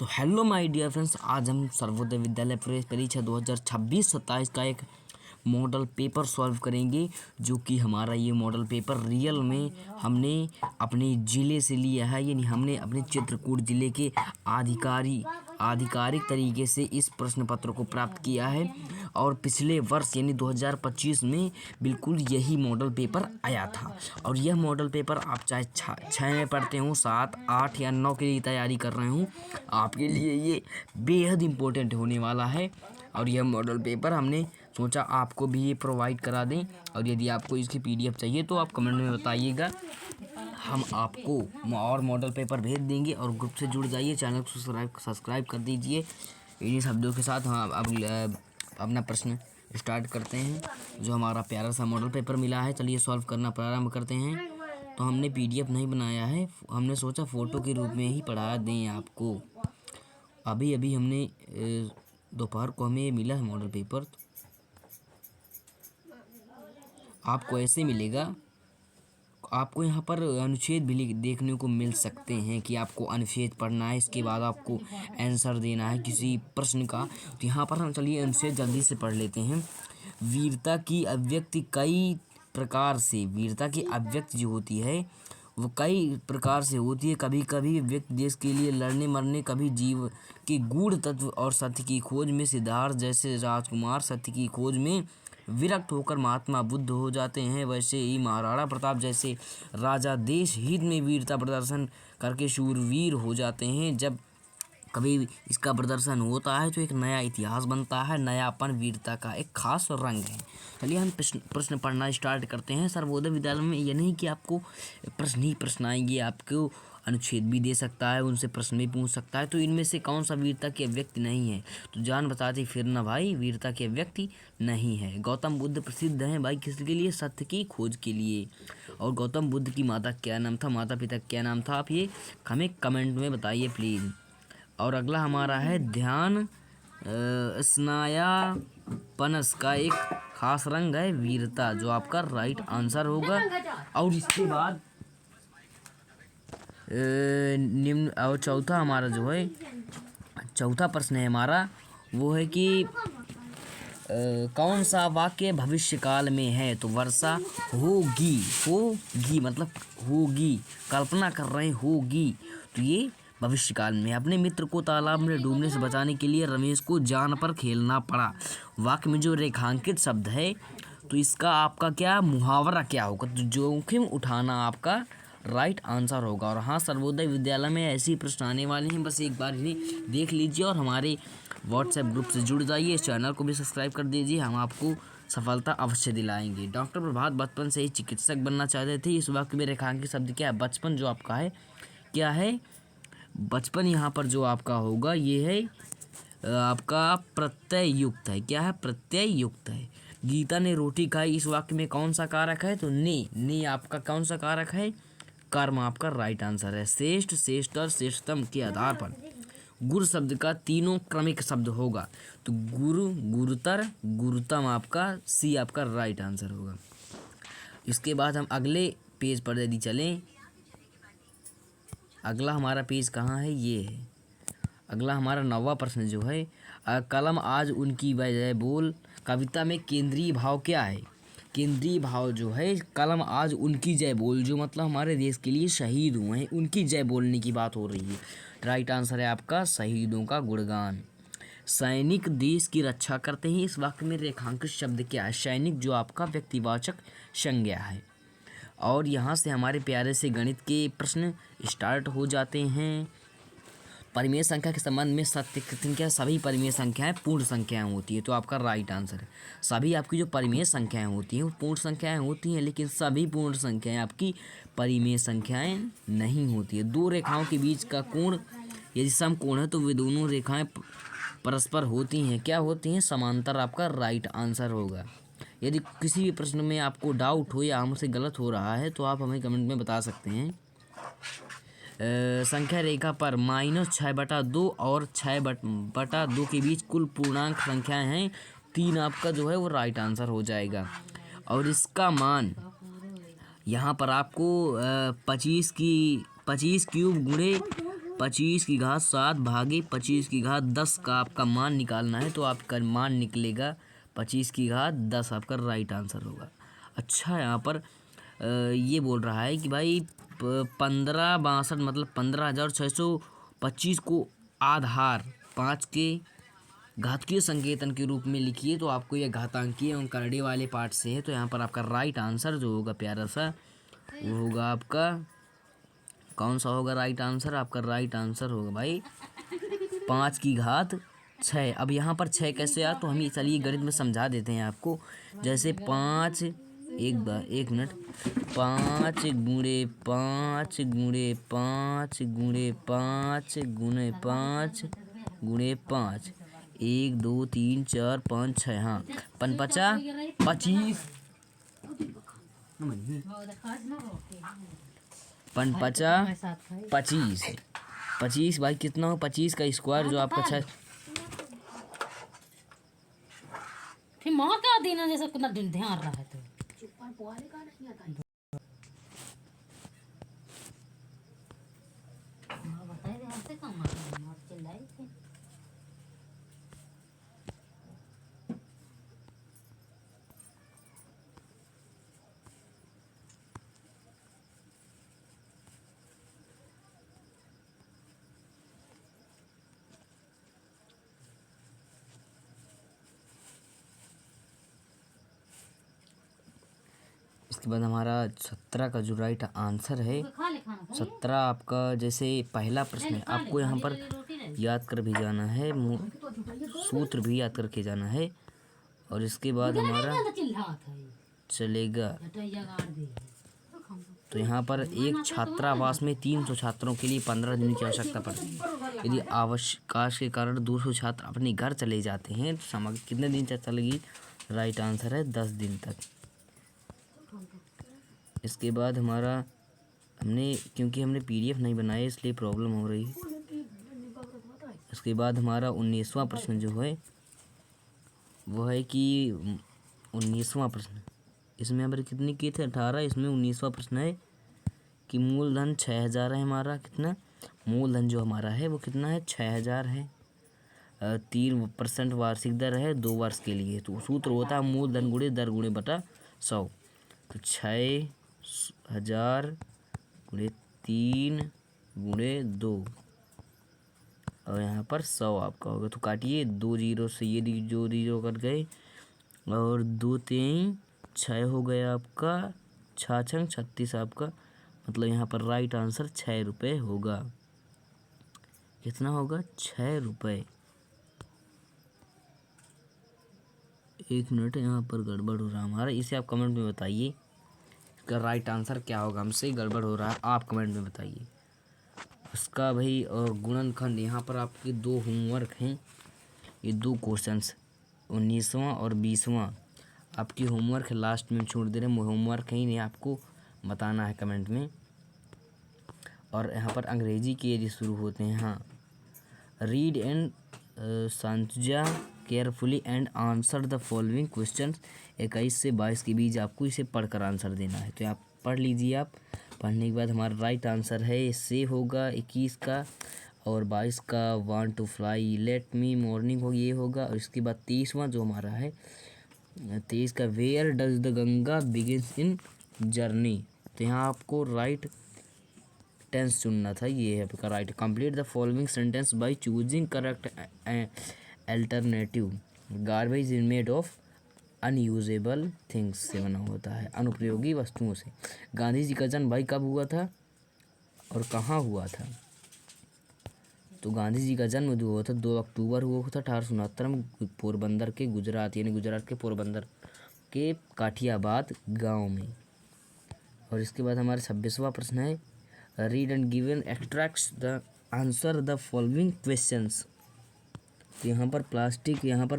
तो hello my dear friends, आज हम सर्वोदय विद्यालय प्रवेश परीक्षा 2026-27 का एक मॉडल पेपर सॉल्व करेंगे। जो कि हमारा ये मॉडल पेपर रियल में हमने अपने ज़िले से लिया है, यानी हमने अपने चित्रकूट ज़िले के आधिकारिक तरीके से इस प्रश्न पत्र को प्राप्त किया है। और पिछले वर्ष यानी 2025 में बिल्कुल यही मॉडल पेपर आया था। और यह मॉडल पेपर आप चाहे 6 में पढ़ते हो, 7, 8 या 9 के लिए तैयारी कर रहे हो, आपके लिए ये बेहद इम्पोर्टेंट होने वाला है। और यह मॉडल पेपर हमने सोचा आपको भी ये प्रोवाइड करा दें। और यदि आपको इसकी PDF चाहिए तो आप कमेंट में बताइएगा, हम आपको और मॉडल पेपर भेज देंगे। और ग्रुप से जुड़ जाइए, चैनल को सब्सक्राइब कर दीजिए। इन्हीं शब्दों के साथ हम अब अपना प्रश्न स्टार्ट करते हैं। जो हमारा प्यारा सा मॉडल पेपर मिला है, चलिए सॉल्व करना प्रारंभ करते हैं। तो हमने PDF नहीं बनाया है, हमने सोचा फ़ोटो के रूप में ही पढ़ा दें आपको। अभी अभी हमने दोपहर को हमें ये मिला है मॉडल पेपर। आपको ऐसे मिलेगा, आपको यहाँ पर अनुच्छेद भी देखने को मिल सकते हैं कि आपको अनुच्छेद पढ़ना है। इसके बाद आपको आंसर देना है किसी प्रश्न का। तो यहाँ पर हम चलिए अनुच्छेद जल्दी से पढ़ लेते हैं। वीरता की अभिव्यक्ति कई प्रकार से, वीरता की अभिव्यक्ति जो होती है वो कई प्रकार से होती है। कभी कभी व्यक्ति देश के लिए लड़ने मरने, कभी जीव के गूढ़ तत्व और सत्य की खोज में सिद्धार्थ जैसे राजकुमार सत्य की खोज में विरक्त होकर महात्मा बुद्ध हो जाते हैं, वैसे ही महाराणा प्रताप जैसे राजा देश हित में वीरता प्रदर्शन करके शूरवीर हो जाते हैं। जब कभी इसका प्रदर्शन होता है तो एक नया इतिहास बनता है, नयापन वीरता का एक खास रंग है। चलिए हम प्रश्न पढ़ना स्टार्ट करते हैं। सर्वोदय विद्यालय में यह नहीं कि आपको प्रश्न ही प्रश्न आएंगे, आपको अनुच्छेद भी दे सकता है, उनसे प्रश्न भी पूछ सकता है। तो इनमें से कौन सा वीरता की अभिव्यक्ति नहीं है? तो जान बताती फिर ना भाई, वीरता की अभिव्यक्ति नहीं है। गौतम बुद्ध प्रसिद्ध हैं भाई किसके लिए? सत्य की खोज के लिए। और गौतम बुद्ध की माता क्या नाम था, माता पिता क्या नाम था, आप ये हमें कमेंट में बताइए प्लीज़। और अगला हमारा है ध्यान स्नायापनस का एक खास रंग है वीरता, जो आपका राइट आंसर होगा। और इसके बाद निम्न और चौथा हमारा जो है, चौथा प्रश्न है हमारा, वो है कि कौन सा वाक्य भविष्य काल में है? तो वर्षा होगी मतलब होगी, कल्पना कर रहे होगी, तो ये भविष्य काल में। अपने मित्र को तालाब में डूबने से बचाने के लिए रमेश को जान पर खेलना पड़ा। वाक्य में जो रेखांकित शब्द है, तो इसका आपका क्या मुहावरा क्या होगा? तो जोखिम उठाना आपका राइट आंसर होगा। और हाँ, सर्वोदय विद्यालय में ऐसे ही प्रश्न आने वाले हैं, बस एक बार इन्हें देख लीजिए और हमारे व्हाट्सएप ग्रुप से जुड़ जाइए। इस चैनल को भी सब्सक्राइब कर दीजिए, हम आपको सफलता अवश्य दिलाएंगे। डॉक्टर प्रभात बचपन से ही चिकित्सक बनना चाहते थे। इस वाक्य में रेखांकित शब्द क्या है? बचपन जो आपका है क्या है? बचपन यहाँ पर जो आपका होगा ये है आपका प्रत्यय युक्त है। क्या है? प्रत्यय युक्त है। गीता ने रोटी खाई, इस वाक्य में कौन सा कारक है? तो ने आपका कौन सा कारक है? कर्म आपका राइट आंसर है। श्रेष्ठ, श्रेष्ठतर, श्रेष्ठतम के आधार पर गुरु शब्द का तीनों क्रमिक शब्द होगा। तो गुरु, गुरुतर, गुरुतम आपका सी आपका राइट आंसर होगा। इसके बाद हम अगले पेज पर यदि चलें, अगला हमारा पेज कहाँ है? ये है अगला हमारा 9वां प्रश्न जो है, कलम आज उनकी वजह बोल, कविता में केंद्रीय भाव क्या है? केंद्रीय भाव जो है, कलम आज उनकी जय बोल, जो मतलब हमारे देश के लिए शहीद हुए हैं, उनकी जय बोलने की बात हो रही है। राइट आंसर है आपका शहीदों का गुणगान। सैनिक देश की रक्षा करते हैं, इस वाक्य में रेखांकित शब्द क्या है? सैनिक जो आपका व्यक्तिवाचक संज्ञा है। और यहाँ से हमारे प्यारे से गणित के प्रश्न स्टार्ट हो जाते हैं। परिमेय संख्या के संबंध में सत्य संख्या, सभी परिमेय संख्याएं पूर्ण संख्याएं होती है, तो आपका राइट आंसर है। सभी आपकी जो परिमेय संख्याएं होती हैं वो पूर्ण संख्याएं होती हैं, लेकिन सभी पूर्ण संख्याएं आपकी परिमेय संख्याएं नहीं होती है। दो रेखाओं के बीच का कोण यदि समकोण है तो वे दोनों रेखाएं परस्पर होती हैं। क्या होती हैं? समांतर आपका राइट आंसर होगा। यदि किसी भी प्रश्न में आपको डाउट हो या हमसे गलत हो रहा है तो आप हमें कमेंट में बता सकते हैं। संख्या रेखा पर -6/2 और 6/2 के बीच कुल पूर्णांक संख्याएं हैं। 3 आपका जो है वो राइट आंसर हो जाएगा। और इसका मान यहाँ पर आपको 25 क्यूब गुणे 25 की घात 7 भागे 25 की घात 10 का आपका मान निकालना है, तो आपका मान निकलेगा 25 की घात 10 आपका राइट आंसर होगा। अच्छा, यहाँ पर ये बोल रहा है कि भाई 1562 मतलब 15,625 को आधार 5 के घातीय संकेतन के रूप में लिखिए। तो आपको यह घातांकीय एवं करड़े वाले पार्ट से है। तो यहाँ पर आपका राइट आंसर जो होगा प्यारा सा, वो होगा आपका कौन सा होगा राइट आंसर? आपका राइट आंसर होगा भाई 5 की घात 6। अब यहाँ पर 6 कैसे आ, तो हम ये चलिए गणित में समझा देते हैं आपको। जैसे 5 एक मिनट 5 गुणे 5 गुणे 5 गुणे 5 गुणे 5 गुणे 5 1 2 3 4 5 6। हाँ, 25 भाई कितना हो? 25 का स्क्वायर जो आपका 6। फिर माँ का देना जैसा कितना ध्यान रहा है तो बताए थे हमसे कम चिल्लाई थे। इसके बाद हमारा 17 का जो राइट आंसर है, 17 आपका जैसे पहला प्रश्न है, आपको यहाँ पर याद कर भी जाना है, सूत्र भी याद करके जाना है। और इसके बाद हमारा चलेगा, तो यहाँ पर एक छात्रावास में 300 छात्रों के लिए 15 दिन की आवश्यकता पड़ती है। यदि अवकाश के कारण 200 छात्र अपने घर चले जाते हैं तो सामग्री कितने दिन तक चलेगी? राइट आंसर है 10 दिन तक। इसके बाद हमारा क्योंकि हमने PDF नहीं बनाया इसलिए प्रॉब्लम हो रही है। इसके बाद हमारा 19वां प्रश्न जो है वो है कि 19वां प्रश्न, इसमें हमारे कितने किए थे? 18। इसमें 19वां प्रश्न है कि मूलधन 6000 है हमारा। कितना मूलधन जो हमारा है वो कितना है? 6000 है। 3% वार्षिक दर है 2 वर्ष के लिए। तो सूत्र होता है मूलधन गुणे दर गुणे बटा 100। तो 6000 गुणे 3 गुणे 2 और यहाँ पर 100 आपका होगा। तो काटिए 2 जीरो से ये जो जीरो कट गए और 2 3 6 हो गया आपका, 6 6 36 आपका, मतलब यहाँ पर राइट आंसर 6 रुपये होगा। कितना होगा? 6 रुपये। एक मिनट, यहाँ पर गड़बड़ हो रहा है हमारा, इसे आप कमेंट में बताइए इसका राइट आंसर क्या होगा। हमसे गड़बड़ हो रहा है, आप कमेंट में बताइए इसका भाई। और गुणनखंड, यहाँ पर आपके 2 होमवर्क हैं, ये 2 क्वेश्चंस 19वां और 20वां आपकी होमवर्क है। लास्ट में छोड़ दे रहे हैं, होमवर्क है, नहीं आपको बताना है कमेंट में। और यहाँ पर अंग्रेजी के यदि शुरू होते हैं, हाँ, रीड एंड संतुजा carefully and answer the following questions. 21 से 22 के बीच आपको इसे पढ़कर आंसर देना है। तो आप पढ़ लीजिए। आप पढ़ने के बाद हमारा राइट आंसर है से होगा 21 का, और 22 का want to fly let me morning हो, ये होगा। और इसके बाद 23वां जो हमारा है 23 का where does the Ganga begins in journey. तो यहाँ आपको राइट टेंस चुनना था, ये है आपका right. Complete the following sentence by choosing correct alternative. Garbage is made of unusable things से बना होता है, अनुपयोगी वस्तुओं से। गांधी जी का जन्म भाई कब हुआ था और कहाँ हुआ था? तो गांधी जी का जन्म जो हुआ था 2 अक्टूबर हुआ था 1869 में, पोरबंदर के गुजरात यानी गुजरात के पोरबंदर के काठियाबाद गांव में। और इसके बाद हमारा 26वां प्रश्न है read and given extracts the answer the following questions. तो यहाँ पर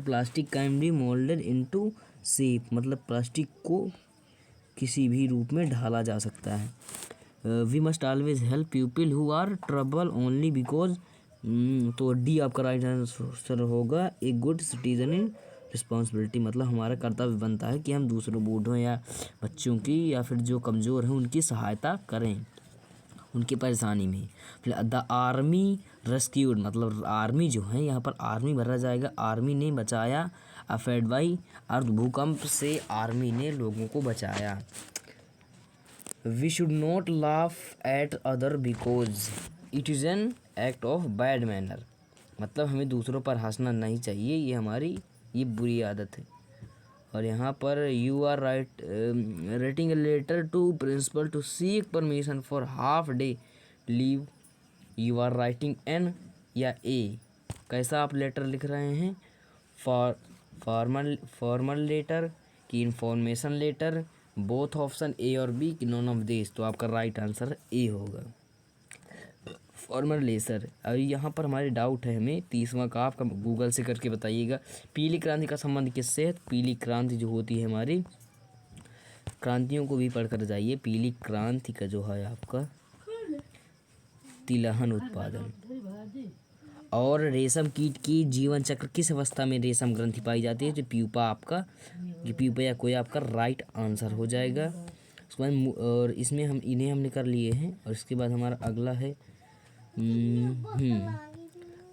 plastic can be moulded into shape, मतलब प्लास्टिक को किसी भी रूप में ढाला जा सकता है। We must always help people who are trouble only because, तो डी आपका राइट आंसर होगा a good citizen in responsibility, मतलब हमारा कर्तव्य बनता है कि हम दूसरों बूढ़ों या बच्चों की या फिर जो कमज़ोर हैं उनकी सहायता करें। उनकी परेशानी में। फिर द आर्मी रेस्क्यूड, मतलब आर्मी जो है यहाँ पर आर्मी भरा जाएगा, आर्मी ने बचाया। अफेक्टेड बाई अर्थ, भूकंप से आर्मी ने लोगों को बचाया। We should not laugh at other because it is an act of bad manner, मतलब हमें दूसरों पर हंसना नहीं चाहिए, ये हमारी ये बुरी आदत है। और यहाँ पर you are writing a letter to principal to seek permission for half day leave, you are writing an या ए, कैसा आप लेटर लिख रहे हैं? फॉर्मल लेटर कि information letter, both option A और बी कि नॉन ऑफ दिस, तो आपका राइट आंसर ए होगा, फॉर्मल लेटर। अब यहाँ पर हमारे डाउट है हमें 30वां का, आपका गूगल से करके बताइएगा। पीली क्रांति का संबंध किससे है? पीली क्रांति जो होती है हमारी, क्रांतियों को भी पढ़ कर जाइए। पीली क्रांति का जो है आपका तिलहन उत्पादन। और रेशम कीट की जीवन चक्र किस अवस्था में रेशम ग्रंथि पाई जाती है? तो प्यूपा आपका, ये प्यूपा या कोई आपका राइट आंसर हो जाएगा। उसके बाद और इसमें हम इन्हें हमने कर लिए हैं। और इसके बाद हमारा अगला है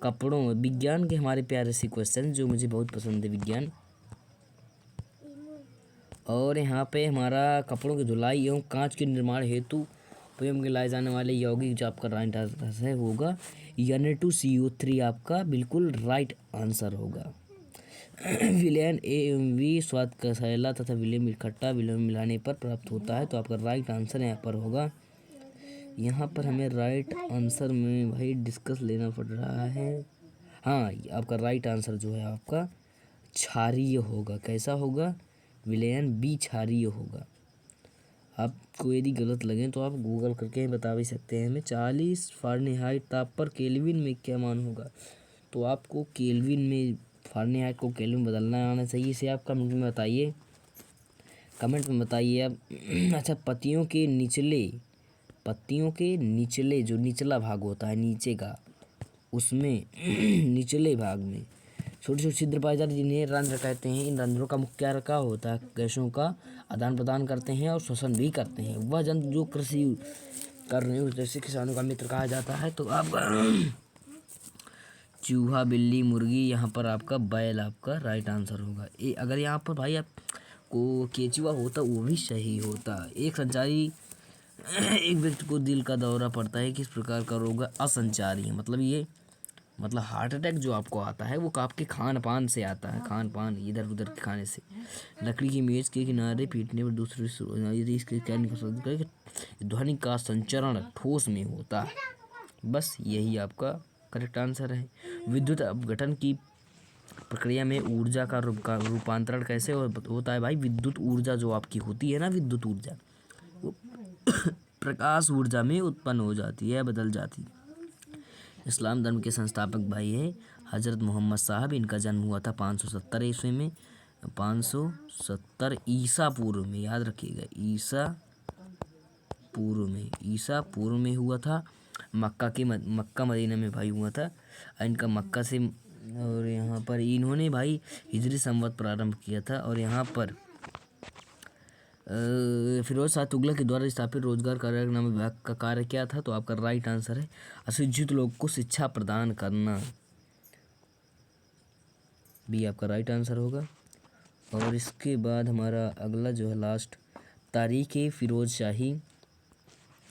कपड़ों में विज्ञान के हमारे प्यारे से क्वेश्चन जो मुझे बहुत पसंद है विज्ञान। और यहाँ पे हमारा कपड़ों की धुलाई एवं कांच के निर्माण हेतु उपयोग में लाए जाने वाले यौगिक जो आपका राइट आंसर है होगा Na2CO3, आपका बिल्कुल राइट आंसर होगा। विलेन AMV स्वाद का सैला तथा विलेन खट्टा विलेन मिलाने पर प्राप्त होता है, तो आपका राइट आंसर यहाँ पर होगा। यहाँ पर हमें राइट आंसर में भाई डिस्कस लेना पड़ रहा है। हाँ, आपका राइट आंसर जो है आपका क्षारीय होगा। कैसा होगा? विलेयन बी क्षारीय होगा। आपको यदि गलत लगे तो आप गूगल करके बता भी सकते हैं हमें। 40 फ़ारेनहाइट ताप पर केल्विन में क्या मान होगा? तो आपको केल्विन में फ़ारेनहाइट को केल्विन बदलना आना चाहिए। इसे आप कमेंट में बताइए, कमेंट में बताइए आप। अच्छा, पत्तियों के निचले जो निचला भाग होता है नीचे का, उसमें निचले भाग में छोटे छोटे छिद्र पाए जाते हैं जिन्हें रंध्र कहते हैं। इन रंध्रों का मुख्य कार्य क्या होता है? गैसों का आदान प्रदान करते हैं और श्वसन भी करते हैं। वह जंतु जो कृषि कर रहे हो जैसे किसानों का मित्र कहा जाता है। तो आपका चूहा, बिल्ली, मुर्गी, यहाँ पर आपका बैल आपका राइट आंसर होगा। अगर यहाँ पर भाई आपको केचुआ होता वो भी सही होता। एक संचारी एक व्यक्ति को दिल का दौरा पड़ता है, किस प्रकार का रोग? असंचारी है। मतलब ये मतलब हार्ट अटैक जो आपको आता है वो आपके खान पान से आता है, खान पान इधर उधर के खाने से। लकड़ी की मेज के किनारे पीटने पर दूसरे यदि इसके क्या निकल सकता है? ध्वनि का संचरण ठोस में होता है। बस यही आपका करेक्ट आंसर है। विद्युत अपघटन की प्रक्रिया में ऊर्जा का रूपांतरण कैसे होता है भाई? विद्युत ऊर्जा जो आपकी होती है ना, विद्युत ऊर्जा वो प्रकाश ऊर्जा में उत्पन्न हो जाती है, बदल जाती है। इस्लाम धर्म के संस्थापक भाई है हज़रत मोहम्मद साहब। इनका जन्म हुआ था 570 ईस्वी में, 570 ईसा पूर्व में, याद रखिएगा ईसा पूर्व में हुआ था। मक्का मदीना में भाई हुआ था। इनका मक्का से, और यहाँ पर इन्होंने भाई हिजरी संवत प्रारंभ किया था। और यहाँ पर फिरोज शाह तुगलक के द्वारा स्थापित रोजगार कार्यक्रम विभाग का कार्य क्या था? तो आपका राइट आंसर है अशिक्षित लोग को शिक्षा प्रदान करना, भी आपका राइट आंसर होगा। और इसके बाद हमारा अगला जो है लास्ट, तारीख फिरोज शाही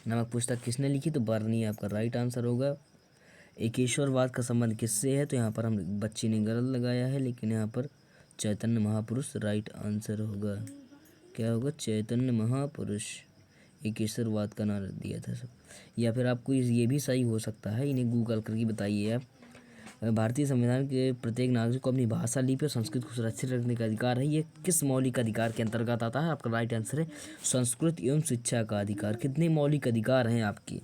नामक पुस्तक किसने लिखी? तो बर्नी आपका राइट आंसर होगा। एकेश्वरवाद का संबंध किससे है? तो यहाँ पर हम बच्चे ने गलत लगाया है, लेकिन यहाँ पर चैतन्य महापुरुष राइट आंसर होगा। क्या होगा? चैतन्य महापुरुष एकेश्वरवाद का नाम दिया था सब। या फिर आपको ये भी सही हो सकता है, इन्हें गूगल करके बताइए आप। भारतीय संविधान के प्रत्येक नागरिक को अपनी भाषा, लिपि और संस्कृति को सुरक्षित रखने का अधिकार है। ये किस मौलिक अधिकार के अंतर्गत आता है? आपका राइट आंसर है संस्कृत एवं शिक्षा का अधिकार। कितने मौलिक अधिकार हैं आपके?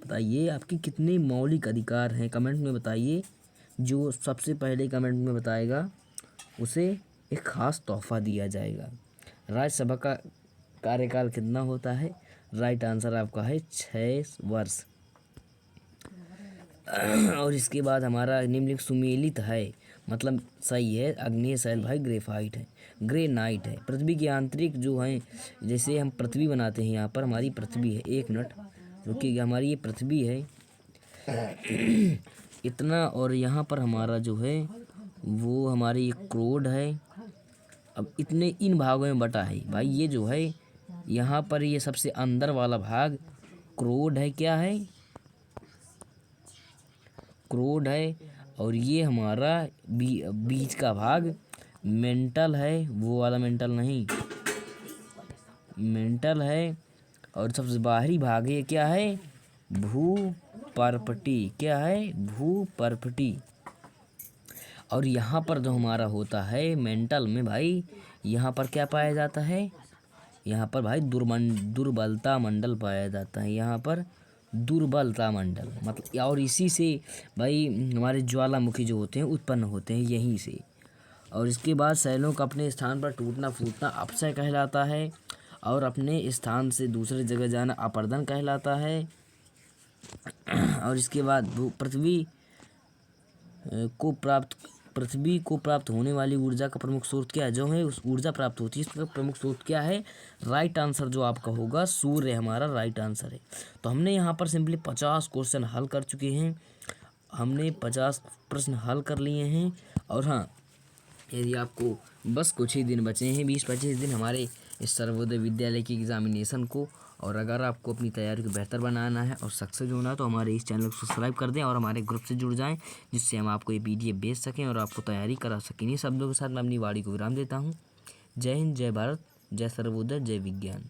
बताइए आपके कितने मौलिक अधिकार हैं, कमेंट में बताइए। जो सबसे पहले कमेंट में बताएगा उसे एक खास तोहफा दिया जाएगा। राज्यसभा का कार्यकाल कितना होता है? राइट आंसर आपका है 6 वर्ष। और इसके बाद हमारा निम्नलिखित सुमेलित है, मतलब सही है। अग्नेय शैल भाई ग्रेफाइट है, ग्रेनाइट है। पृथ्वी की आंतरिक जो है, जैसे हम पृथ्वी बनाते हैं, यहाँ पर हमारी पृथ्वी है, एक मिनट जो कि हमारी ये पृथ्वी है इतना, और यहाँ पर हमारा जो है वो हमारी एक करोड़ है। अब इतने इन भागों में बटा है भाई। ये जो है यहाँ पर ये सबसे अंदर वाला भाग करोड़ है, क्या है, करोड़ है। और ये हमारा बीच का भाग मेंटल है, वो वाला मेंटल नहीं, मेंटल है। और सबसे बाहरी भाग ये क्या है, भूपर्पटी, क्या है, भूपर्पटी। और यहाँ पर जो हमारा होता है मेंटल में भाई, यहाँ पर क्या पाया जाता है, यहाँ पर भाई दुर्बलता मंडल पाया जाता है, यहाँ पर दुर्बलता मंडल मतलब। और इसी से भाई हमारे ज्वालामुखी जो होते हैं उत्पन्न होते हैं यहीं से। और इसके बाद शैलों का अपने स्थान पर टूटना फूटना अपक्षय कहलाता है, और अपने स्थान से दूसरे जगह जाना अपर्दन कहलाता है। और इसके बाद पृथ्वी को प्राप्त होने वाली ऊर्जा का प्रमुख स्रोत क्या है, जो है उस ऊर्जा प्राप्त होती है इसका प्रमुख स्रोत क्या है। राइट आंसर जो आपका होगा सूर्य हमारा राइट आंसर है। तो हमने यहाँ पर सिंपली 50 क्वेश्चन हल कर चुके हैं, हमने 50 प्रश्न हल कर लिए हैं। और हाँ, यदि आपको बस कुछ ही दिन बचे हैं, 20-25 दिन हमारे इस सर्वोदय विद्यालय की एग्जामिनेशन को, और अगर आपको अपनी तैयारी को बेहतर बनाना है और सक्सेस होना है तो हमारे इस चैनल को सब्सक्राइब कर दें और हमारे ग्रुप से जुड़ जाएं, जिससे हम आपको ये PDF भेज सकें और आपको तैयारी करा सकें। इन्हीं शब्दों के साथ मैं अपनी वाणी को विराम देता हूँ। जय हिंद, जय भारत, जय सर्वोदय, जय विज्ञान।